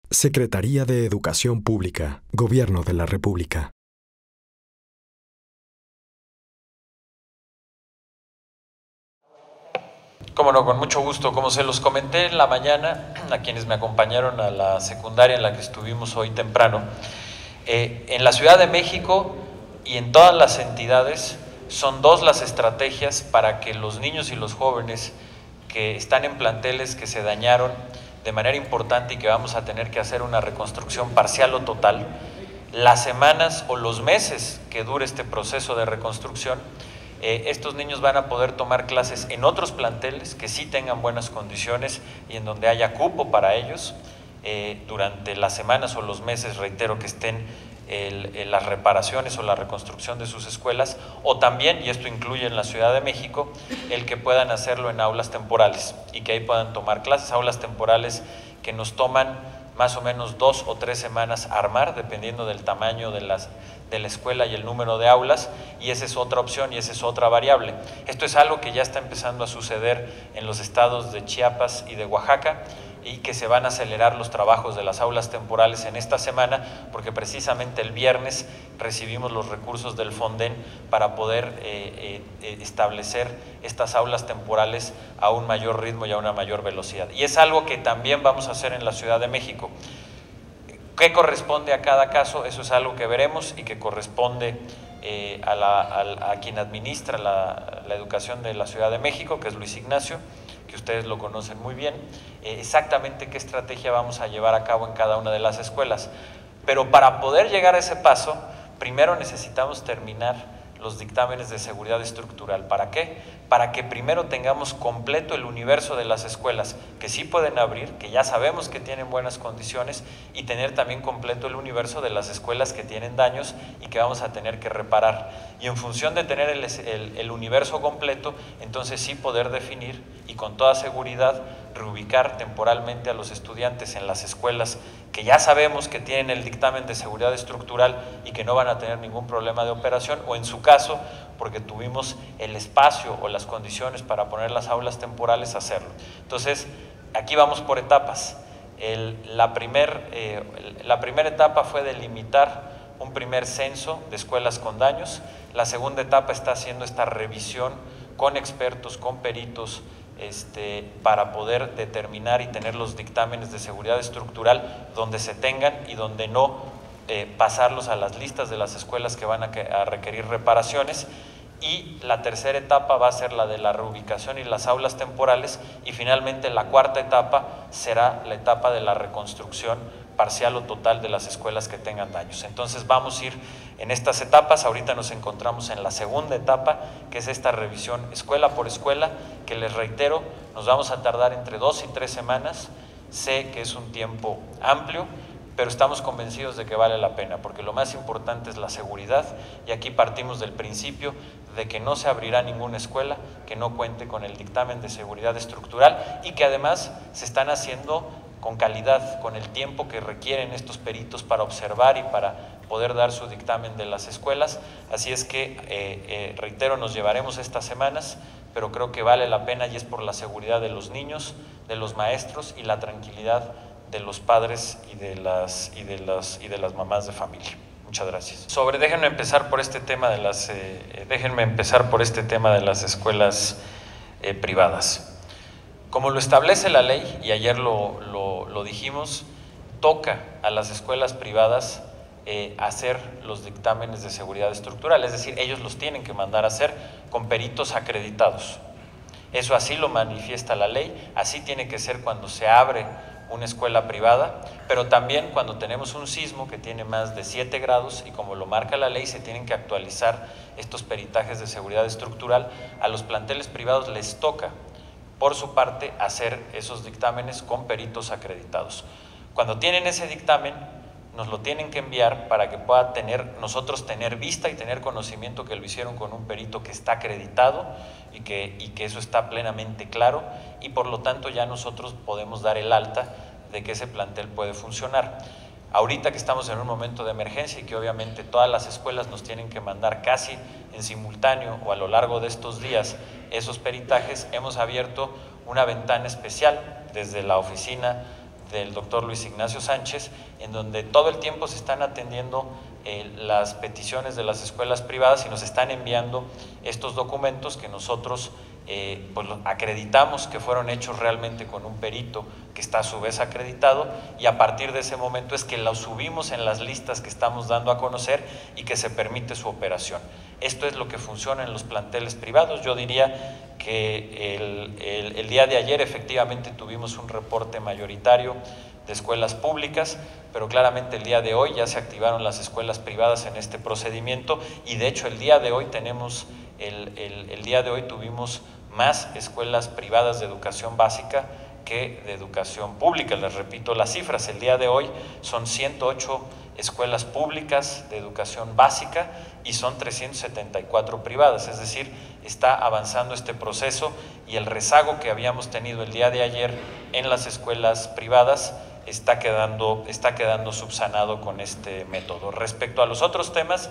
Secretaría de Educación Pública, Gobierno de la República. Cómo no, con mucho gusto. Como se los comenté en la mañana a quienes me acompañaron a la secundaria en la que estuvimos hoy temprano, en la Ciudad de México y en todas las entidades son dos las estrategias para que los niños y los jóvenes que están en planteles que se dañaron de manera importante y que vamos a tener que hacer una reconstrucción parcial o total, las semanas o los meses que dure este proceso de reconstrucción, estos niños van a poder tomar clases en otros planteles que sí tengan buenas condiciones y en donde haya cupo para ellos durante las semanas o los meses, reitero, que estén las reparaciones o la reconstrucción de sus escuelas, o también, y esto incluye en la Ciudad de México, el que puedan hacerlo en aulas temporales y que ahí puedan tomar clases, aulas temporales que nos toman más o menos 2 o 3 semanas armar, dependiendo del tamaño de la escuela y el número de aulas, y esa es otra opción y esa es otra variable. Esto es algo que ya está empezando a suceder en los estados de Chiapas y de Oaxaca, y que se van a acelerar los trabajos de las aulas temporales en esta semana, porque precisamente el viernes recibimos los recursos del Fonden para poder establecer estas aulas temporales a un mayor ritmo y a una mayor velocidad. Y es algo que también vamos a hacer en la Ciudad de México. ¿Qué corresponde a cada caso? Eso es algo que veremos y que corresponde a quien administra la educación de la Ciudad de México, que es Luis Ignacio, que ustedes lo conocen muy bien, exactamente qué estrategia vamos a llevar a cabo en cada una de las escuelas. Pero para poder llegar a ese paso, primero necesitamos terminar los dictámenes de seguridad estructural. ¿Para qué? Para que primero tengamos completo el universo de las escuelas que sí pueden abrir, que ya sabemos que tienen buenas condiciones, y tener también completo el universo de las escuelas que tienen daños y que vamos a tener que reparar. Y en función de tener el universo completo, entonces sí poder definir y con toda seguridad reubicar temporalmente a los estudiantes en las escuelas que ya sabemos que tienen el dictamen de seguridad estructural y que no van a tener ningún problema de operación, o en su caso, porque tuvimos el espacio o las condiciones para poner las aulas temporales, hacerlo. Entonces, aquí vamos por etapas. La primera etapa fue delimitar un primer censo de escuelas con daños. La segunda etapa está haciendo esta revisión con expertos, con peritos, para poder determinar y tener los dictámenes de seguridad estructural donde se tengan y donde no, pasarlos a las listas de las escuelas que van a requerir reparaciones. Y la tercera etapa va a ser la de la reubicación y las aulas temporales, y finalmente la cuarta etapa será la etapa de la reconstrucción parcial o total de las escuelas que tengan daños. Entonces vamos a ir en estas etapas. Ahorita nos encontramos en la segunda etapa, que es esta revisión escuela por escuela, que les reitero, nos vamos a tardar entre 2 y 3 semanas. Sé que es un tiempo amplio, pero estamos convencidos de que vale la pena, porque lo más importante es la seguridad, y aquí partimos del principio de que no se abrirá ninguna escuela que no cuente con el dictamen de seguridad estructural, y que además se están haciendo con calidad, con el tiempo que requieren estos peritos para observar y para poder dar su dictamen de las escuelas. Así es que, reitero, nos llevaremos estas semanas, pero creo que vale la pena, y es por la seguridad de los niños, de los maestros y la tranquilidad de los padres y de las mamás de familia. Muchas gracias. Déjenme empezar por este tema de las escuelas privadas. Como lo establece la ley, y ayer lo dijimos, toca a las escuelas privadas hacer los dictámenes de seguridad estructural, es decir, ellos los tienen que mandar a hacer con peritos acreditados. Eso así lo manifiesta la ley, así tiene que ser cuando se abre una escuela privada, pero también cuando tenemos un sismo que tiene más de 7 grados, y como lo marca la ley, se tienen que actualizar estos peritajes de seguridad estructural. A los planteles privados les toca, por su parte, hacer esos dictámenes con peritos acreditados. Cuando tienen ese dictamen, nos lo tienen que enviar para que pueda nosotros tener vista y tener conocimiento que lo hicieron con un perito que está acreditado y que eso está plenamente claro, y por lo tanto ya nosotros podemos dar el alta de que ese plantel puede funcionar. Ahorita que estamos en un momento de emergencia y que obviamente todas las escuelas nos tienen que mandar casi en simultáneo o a lo largo de estos días esos peritajes, hemos abierto una ventana especial desde la oficina del doctor Luis Ignacio Sánchez, en donde todo el tiempo se están atendiendo las peticiones de las escuelas privadas y nos están enviando estos documentos que nosotros pues acreditamos que fueron hechos realmente con un perito que está a su vez acreditado, y a partir de ese momento es que los subimos en las listas que estamos dando a conocer y que se permite su operación. Esto es lo que funciona en los planteles privados. Yo diría que el día de ayer efectivamente tuvimos un reporte mayoritario de escuelas públicas, pero claramente el día de hoy ya se activaron las escuelas privadas en este procedimiento, y de hecho el día de hoy tuvimos más escuelas privadas de educación básica que de educación pública. Les repito las cifras: el día de hoy son 108 escuelas públicas de educación básica y son 374 privadas, es decir, está avanzando este proceso, y el rezago que habíamos tenido el día de ayer en las escuelas privadas está quedando subsanado con este método. Respecto a los otros temas,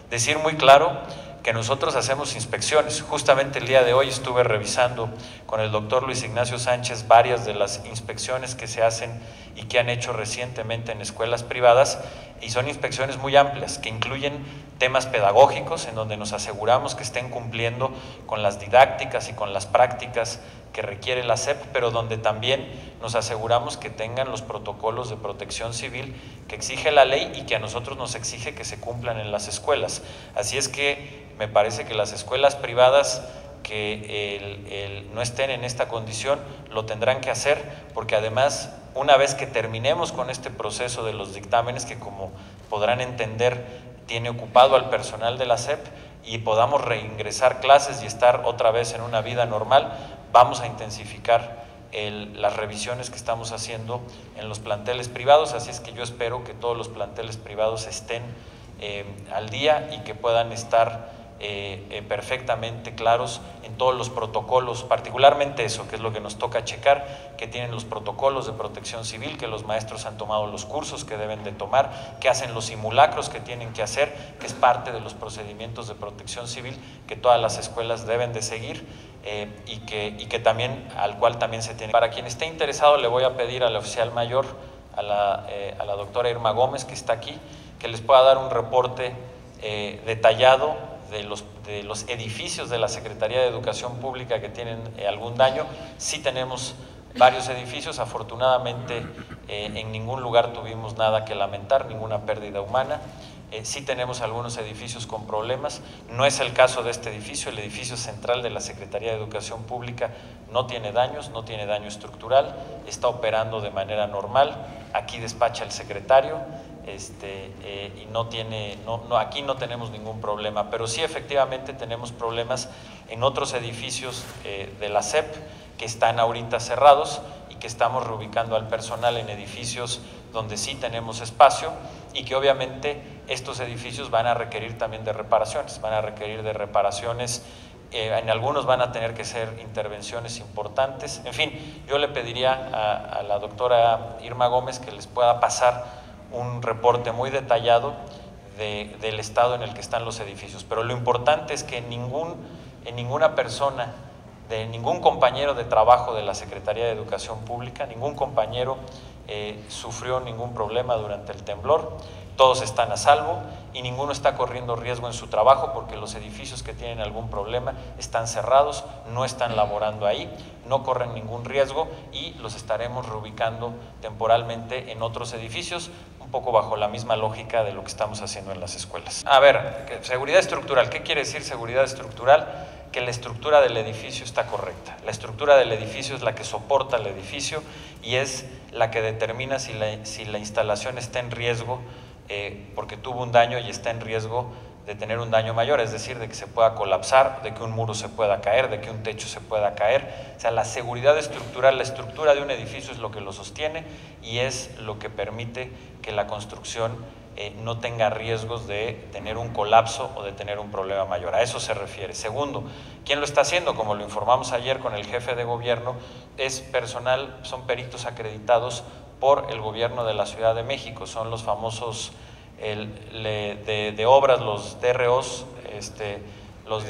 decir muy claro que nosotros hacemos inspecciones. Justamente el día de hoy estuve revisando con el doctor Luis Ignacio Sánchez varias de las inspecciones que se hacen y que han hecho recientemente en escuelas privadas, y son inspecciones muy amplias que incluyen temas pedagógicos, en donde nos aseguramos que estén cumpliendo con las didácticas y con las prácticas que requiere la SEP, pero donde también nos aseguramos que tengan los protocolos de protección civil que exige la ley y que a nosotros nos exige que se cumplan en las escuelas. Así es que me parece que las escuelas privadas que no estén en esta condición lo tendrán que hacer, porque además, una vez que terminemos con este proceso de los dictámenes, que como podrán entender tiene ocupado al personal de la SEP, y podamos reingresar clases y estar otra vez en una vida normal, vamos a intensificar las revisiones que estamos haciendo en los planteles privados. Así es que yo espero que todos los planteles privados estén al día y que puedan estar perfectamente claros en todos los protocolos, particularmente eso, que es lo que nos toca checar, que tienen los protocolos de protección civil, que los maestros han tomado los cursos que deben de tomar, que hacen los simulacros que tienen que hacer, que es parte de los procedimientos de protección civil que todas las escuelas deben de seguir, y que también, al cual también se tiene. Para quien esté interesado, le voy a pedir al oficial mayor, a la doctora Irma Gómez, que está aquí, que les pueda dar un reporte detallado de los edificios de la Secretaría de Educación Pública que tienen algún daño. Sí tenemos varios edificios, afortunadamente en ningún lugar tuvimos nada que lamentar, ninguna pérdida humana. Sí tenemos algunos edificios con problemas, no es el caso de este edificio. El edificio central de la Secretaría de Educación Pública no tiene daños, no tiene daño estructural, está operando de manera normal. Aquí despacha el secretario, y aquí no tenemos ningún problema, pero sí efectivamente tenemos problemas en otros edificios de la SEP que están ahorita cerrados, y que estamos reubicando al personal en edificios donde sí tenemos espacio, y que obviamente estos edificios van a requerir también de reparaciones, en algunos van a tener que ser intervenciones importantes. En fin, yo le pediría a la doctora Irma Gómez que les pueda pasar un reporte muy detallado del estado en el que están los edificios, pero lo importante es que ninguna persona, de ningún compañero de trabajo de la Secretaría de Educación Pública, ningún compañero sufrió ningún problema durante el temblor. Todos están a salvo y ninguno está corriendo riesgo en su trabajo, porque los edificios que tienen algún problema están cerrados, no están laborando ahí, no corren ningún riesgo, y los estaremos reubicando temporalmente en otros edificios, un poco bajo la misma lógica de lo que estamos haciendo en las escuelas. A ver, seguridad estructural. ¿Qué quiere decir seguridad estructural? Que la estructura del edificio está correcta. La estructura del edificio es la que soporta el edificio y es la que determina si la instalación está en riesgo porque tuvo un daño y está en riesgo de tener un daño mayor, es decir, de que se pueda colapsar, de que un muro se pueda caer, de que un techo se pueda caer. O sea, la seguridad estructural, la estructura de un edificio es lo que lo sostiene y es lo que permite que la construcción no tenga riesgos de tener un colapso o de tener un problema mayor. A eso se refiere. Segundo, ¿quién lo está haciendo? Como lo informamos ayer con el jefe de gobierno, es personal, son peritos acreditados por el gobierno de la Ciudad de México, son los famosos de obras, los DROs, los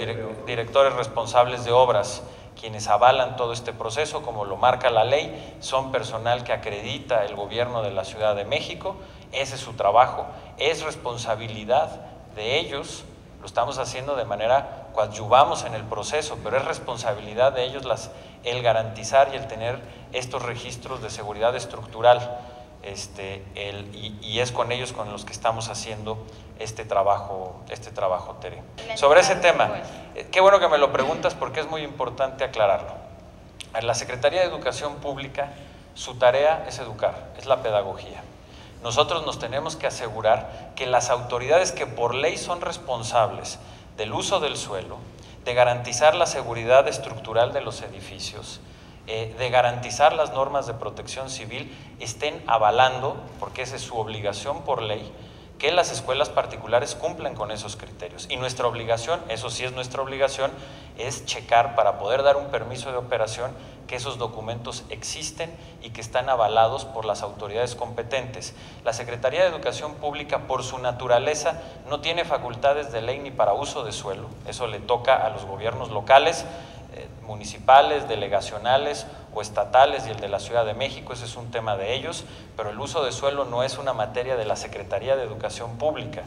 directores responsables de obras, quienes avalan todo este proceso, como lo marca la ley, son personal que acredita el gobierno de la Ciudad de México. Ese es su trabajo, es responsabilidad de ellos, lo estamos haciendo de manera, coadyuvamos en el proceso, pero es responsabilidad de ellos el garantizar y el tener estos registros de seguridad estructural, y es con ellos con los que estamos haciendo este trabajo, Tere. Sobre ese tema, qué bueno que me lo preguntas porque es muy importante aclararlo. La Secretaría de Educación Pública, su tarea es educar, es la pedagogía. Nosotros nos tenemos que asegurar que las autoridades que por ley son responsables del uso del suelo, de garantizar la seguridad estructural de los edificios, de garantizar las normas de protección civil, estén avalando, porque esa es su obligación por ley, que las escuelas particulares cumplan con esos criterios. Y nuestra obligación, eso sí es nuestra obligación, es checar para poder dar un permiso de operación que esos documentos existen y que están avalados por las autoridades competentes. La Secretaría de Educación Pública, por su naturaleza, no tiene facultades de ley ni para uso de suelo. Eso le toca a los gobiernos locales, municipales, delegacionales o estatales, y el de la Ciudad de México, ese es un tema de ellos, pero el uso de suelo no es una materia de la Secretaría de Educación Pública,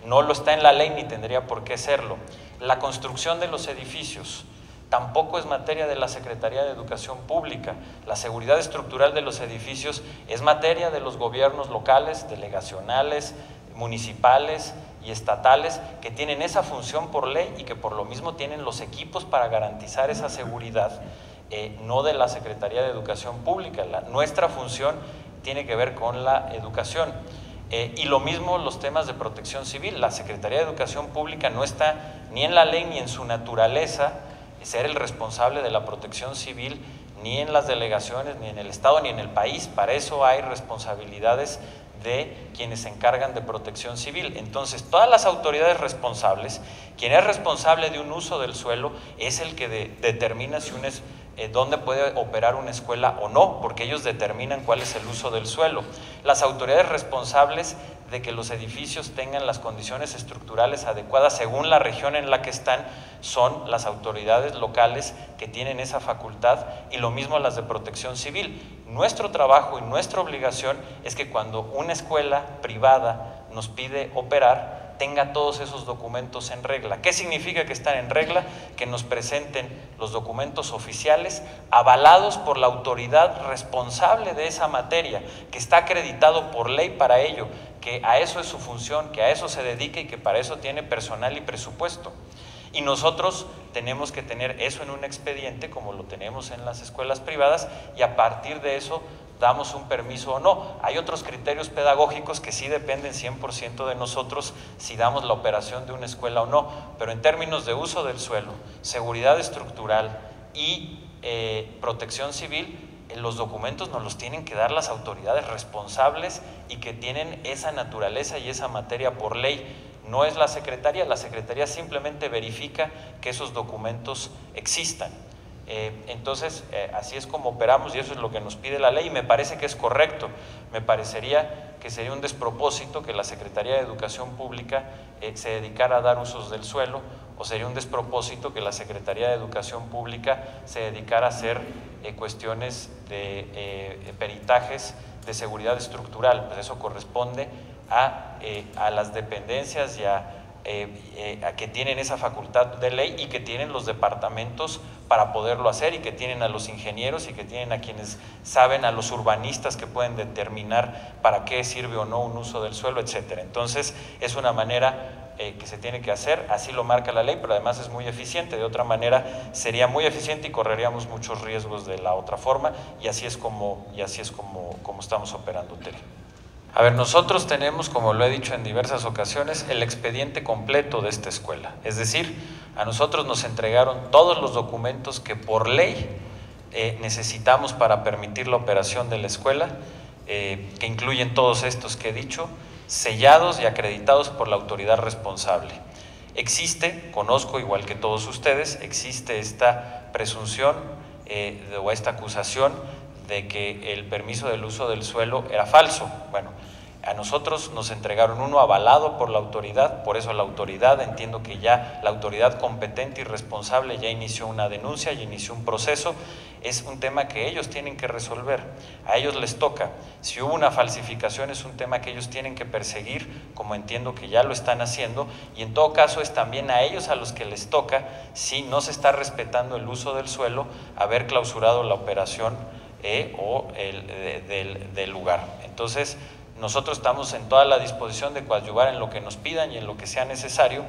no lo está en la ley ni tendría por qué serlo. La construcción de los edificios tampoco es materia de la Secretaría de Educación Pública. La seguridad estructural de los edificios es materia de los gobiernos locales, delegacionales, municipales y estatales, que tienen esa función por ley y que por lo mismo tienen los equipos para garantizar esa seguridad, no de la Secretaría de Educación Pública. Nuestra función tiene que ver con la educación. Y lo mismo los temas de protección civil. La Secretaría de Educación Pública no está ni en la ley ni en su naturaleza ser el responsable de la protección civil, ni en las delegaciones, ni en el Estado, ni en el país. Para eso hay responsabilidades de quienes se encargan de protección civil. Entonces, todas las autoridades responsables, quien es responsable de un uso del suelo es el que determina si dónde puede operar una escuela o no, porque ellos determinan cuál es el uso del suelo. Las autoridades responsables de que los edificios tengan las condiciones estructurales adecuadas según la región en la que están son las autoridades locales que tienen esa facultad, y lo mismo las de protección civil. Nuestro trabajo y nuestra obligación es que cuando una escuela privada nos pide operar, tenga todos esos documentos en regla. ¿Qué significa que están en regla? Que nos presenten los documentos oficiales avalados por la autoridad responsable de esa materia, que está acreditado por ley para ello, que a eso es su función, que a eso se dedica y que para eso tiene personal y presupuesto. Y nosotros tenemos que tener eso en un expediente, como lo tenemos en las escuelas privadas, y a partir de eso damos un permiso o no. Hay otros criterios pedagógicos que sí dependen 100% de nosotros si damos la operación de una escuela o no, pero en términos de uso del suelo, seguridad estructural y protección civil, los documentos nos los tienen que dar las autoridades responsables y que tienen esa naturaleza y esa materia por ley. No es la Secretaría simplemente verifica que esos documentos existan. Entonces, así es como operamos y eso es lo que nos pide la ley, y me parece que es correcto. Me parecería que sería un despropósito que la Secretaría de Educación Pública se dedicara a dar usos del suelo, o sería un despropósito que la Secretaría de Educación Pública se dedicara a hacer cuestiones de peritajes de seguridad estructural. Pues eso corresponde a las dependencias y a que tienen esa facultad de ley y que tienen los departamentos para poderlo hacer, y que tienen a los ingenieros y que tienen a quienes saben, a los urbanistas que pueden determinar para qué sirve o no un uso del suelo, etcétera. Entonces, es una manera que se tiene que hacer, así lo marca la ley, pero además es muy eficiente. De otra manera sería muy eficiente y correríamos muchos riesgos de la otra forma, y así es como estamos operando, Tere. A ver, nosotros tenemos, como lo he dicho en diversas ocasiones, el expediente completo de esta escuela. Es decir, a nosotros nos entregaron todos los documentos que por ley necesitamos para permitir la operación de la escuela, que incluyen todos estos que he dicho, sellados y acreditados por la autoridad responsable. Conozco igual que todos ustedes, existe esta presunción o esta acusación de que el permiso del uso del suelo era falso. Bueno, A nosotros nos entregaron uno avalado por la autoridad, por eso la autoridad, entiendo que ya la autoridad competente y responsable ya inició una denuncia, ya inició un proceso, es un tema que ellos tienen que resolver, a ellos les toca. Si hubo una falsificación es un tema que ellos tienen que perseguir, como entiendo que ya lo están haciendo, y en todo caso es también a ellos a los que les toca, si no se está respetando el uso del suelo, haber clausurado la operación del lugar. Entonces, nosotros estamos en toda la disposición de coadyuvar en lo que nos pidan y en lo que sea necesario,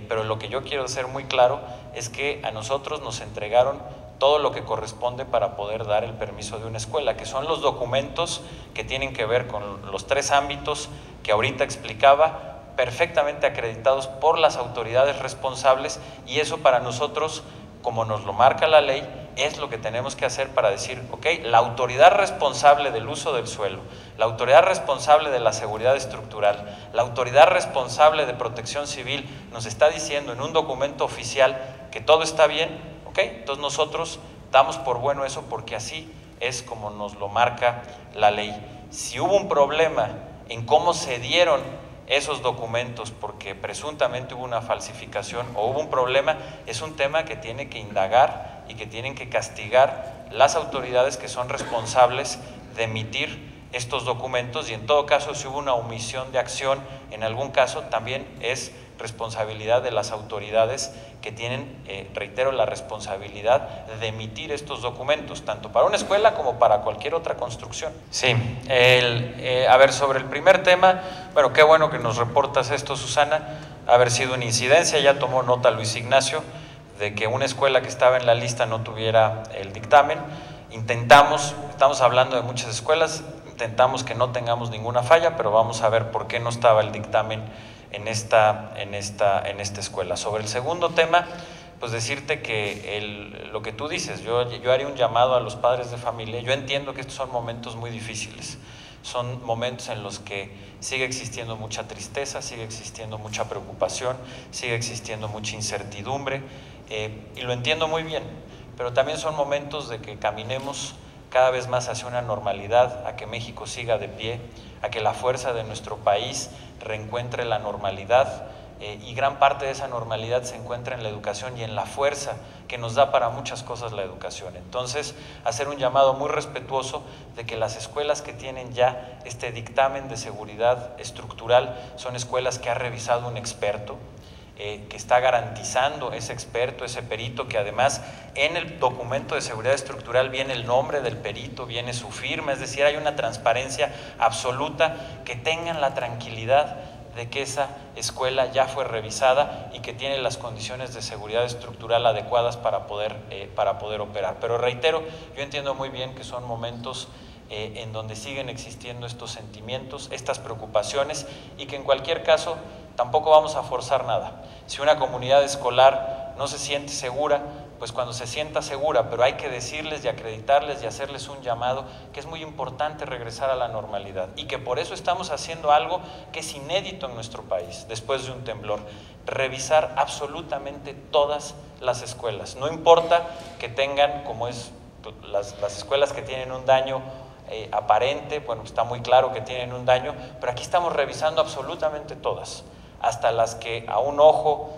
pero lo que yo quiero ser muy claro es que a nosotros nos entregaron todo lo que corresponde para poder dar el permiso de una escuela, que son los documentos que tienen que ver con los 3 ámbitos que ahorita explicaba, perfectamente acreditados por las autoridades responsables, y eso para nosotros, como nos lo marca la ley, es lo que tenemos que hacer para decir, ok, la autoridad responsable del uso del suelo, la autoridad responsable de la seguridad estructural, la autoridad responsable de protección civil nos está diciendo en un documento oficial que todo está bien, ok, entonces nosotros damos por bueno eso porque así es como nos lo marca la ley. Si hubo un problema en cómo se dieron esos documentos porque presuntamente hubo una falsificación o hubo un problema, es un tema que tiene que indagar y que tienen que castigar las autoridades que son responsables de emitir estos documentos, y en todo caso si hubo una omisión de acción, en algún caso también es responsabilidad de las autoridades que tienen, reitero, la responsabilidad de emitir estos documentos, tanto para una escuela como para cualquier otra construcción. Sí, a ver, sobre el primer tema, bueno, qué bueno que nos reportas esto, Susana, haber sido una incidencia, ya tomó nota Luis Ignacio, de que una escuela que estaba en la lista no tuviera el dictamen. Estamos hablando de muchas escuelas, intentamos que no tengamos ninguna falla, pero vamos a ver por qué no estaba el dictamen en esta escuela. Sobre el segundo tema, pues decirte que lo que tú dices, yo haría un llamado a los padres de familia. Yo entiendo que estos son momentos muy difíciles, son momentos en los que sigue existiendo mucha tristeza, sigue existiendo mucha preocupación, sigue existiendo mucha incertidumbre, y lo entiendo muy bien, pero también son momentos de que caminemos cada vez más hacia una normalidad, a que México siga de pie, a que la fuerza de nuestro país reencuentre la normalidad, y gran parte de esa normalidad se encuentra en la educación y en la fuerza que nos da para muchas cosas la educación. Entonces, hacer un llamado muy respetuoso de que las escuelas que tienen ya este dictamen de seguridad estructural son escuelas que ha revisado un experto, que está garantizando ese experto, ese perito, que además en el documento de seguridad estructural viene el nombre del perito, viene su firma, es decir, hay una transparencia absoluta, que tengan la tranquilidad de que esa escuela ya fue revisada y que tiene las condiciones de seguridad estructural adecuadas para poder operar. Pero reitero, yo entiendo muy bien que son momentos en donde siguen existiendo estos sentimientos, estas preocupaciones, y que en cualquier caso tampoco vamos a forzar nada. Si una comunidad escolar no se siente segura, pues cuando se sienta segura, pero hay que decirles y acreditarles y hacerles un llamado, que es muy importante regresar a la normalidad, y que por eso estamos haciendo algo que es inédito en nuestro país después de un temblor: revisar absolutamente todas las escuelas. No importa que tengan, como es las escuelas que tienen un daño aparente, bueno, está muy claro que tienen un daño, pero aquí estamos revisando absolutamente todas, hasta las que a un ojo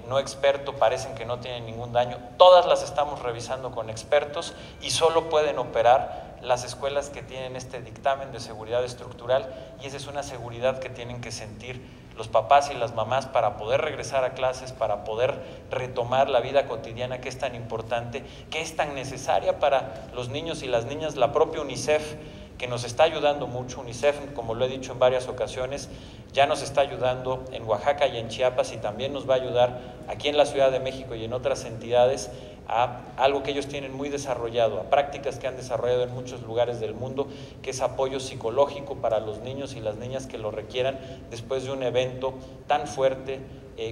no experto parecen que no tienen ningún daño. Todas las estamos revisando con expertos, y solo pueden operar las escuelas que tienen este dictamen de seguridad estructural, y esa es una seguridad que tienen que sentir los papás y las mamás para poder regresar a clases, para poder retomar la vida cotidiana, que es tan importante, que es tan necesaria para los niños y las niñas. La propia UNICEF, que nos está ayudando mucho, UNICEF, como lo he dicho en varias ocasiones, ya nos está ayudando en Oaxaca y en Chiapas, y también nos va a ayudar aquí en la Ciudad de México y en otras entidades, a algo que ellos tienen muy desarrollado, a prácticas que han desarrollado en muchos lugares del mundo, que es apoyo psicológico para los niños y las niñas que lo requieran después de un evento tan fuerte,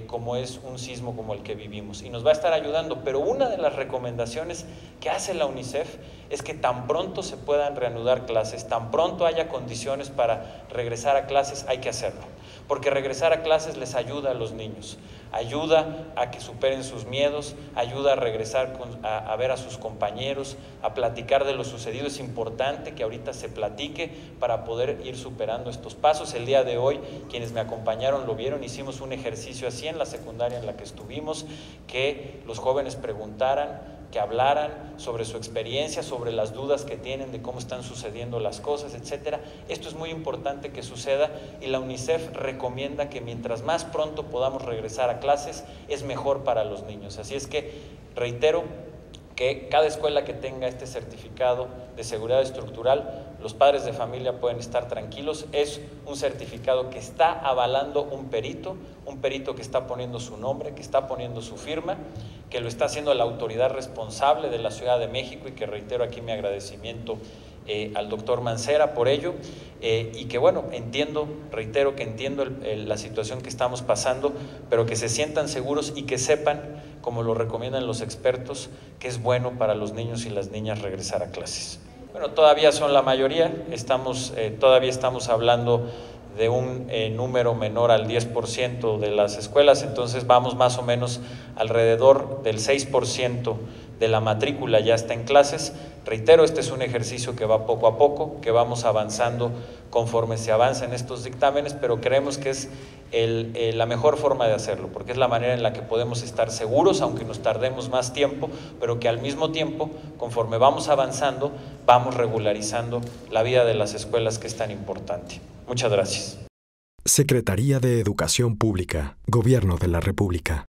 como es un sismo como el que vivimos, y nos va a estar ayudando. Pero una de las recomendaciones que hace la UNICEF es que tan pronto se puedan reanudar clases, tan pronto haya condiciones para regresar a clases, hay que hacerlo, porque regresar a clases les ayuda a los niños, ayuda a que superen sus miedos, ayuda a regresar a ver a sus compañeros, a platicar de lo sucedido. Es importante que ahorita se platique para poder ir superando estos pasos. El día de hoy, quienes me acompañaron lo vieron, hicimos un ejercicio así en la secundaria en la que estuvimos, que los jóvenes preguntaran, que hablaran sobre su experiencia, sobre las dudas que tienen de cómo están sucediendo las cosas, etcétera. Esto es muy importante que suceda, y la UNICEF recomienda que mientras más pronto podamos regresar a clases, es mejor para los niños. Así es que reitero que cada escuela que tenga este certificado de seguridad estructural, los padres de familia pueden estar tranquilos. Es un certificado que está avalando un perito que está poniendo su nombre, que está poniendo su firma, que lo está haciendo la autoridad responsable de la Ciudad de México, y que reitero aquí mi agradecimiento al doctor Mancera por ello, y que bueno, reitero que entiendo la situación que estamos pasando, pero que se sientan seguros y que sepan, como lo recomiendan los expertos, que es bueno para los niños y las niñas regresar a clases. Bueno, todavía son la mayoría, todavía estamos hablando de un número menor al 10% de las escuelas, entonces vamos más o menos alrededor del 6% de la matrícula ya está en clases. Reitero, este es un ejercicio que va poco a poco, que vamos avanzando conforme se avanza en estos dictámenes, pero creemos que es la mejor forma de hacerlo, porque es la manera en la que podemos estar seguros, aunque nos tardemos más tiempo, pero que al mismo tiempo, conforme vamos avanzando, vamos regularizando la vida de las escuelas, que es tan importante. Muchas gracias. Secretaría de Educación Pública, Gobierno de la República.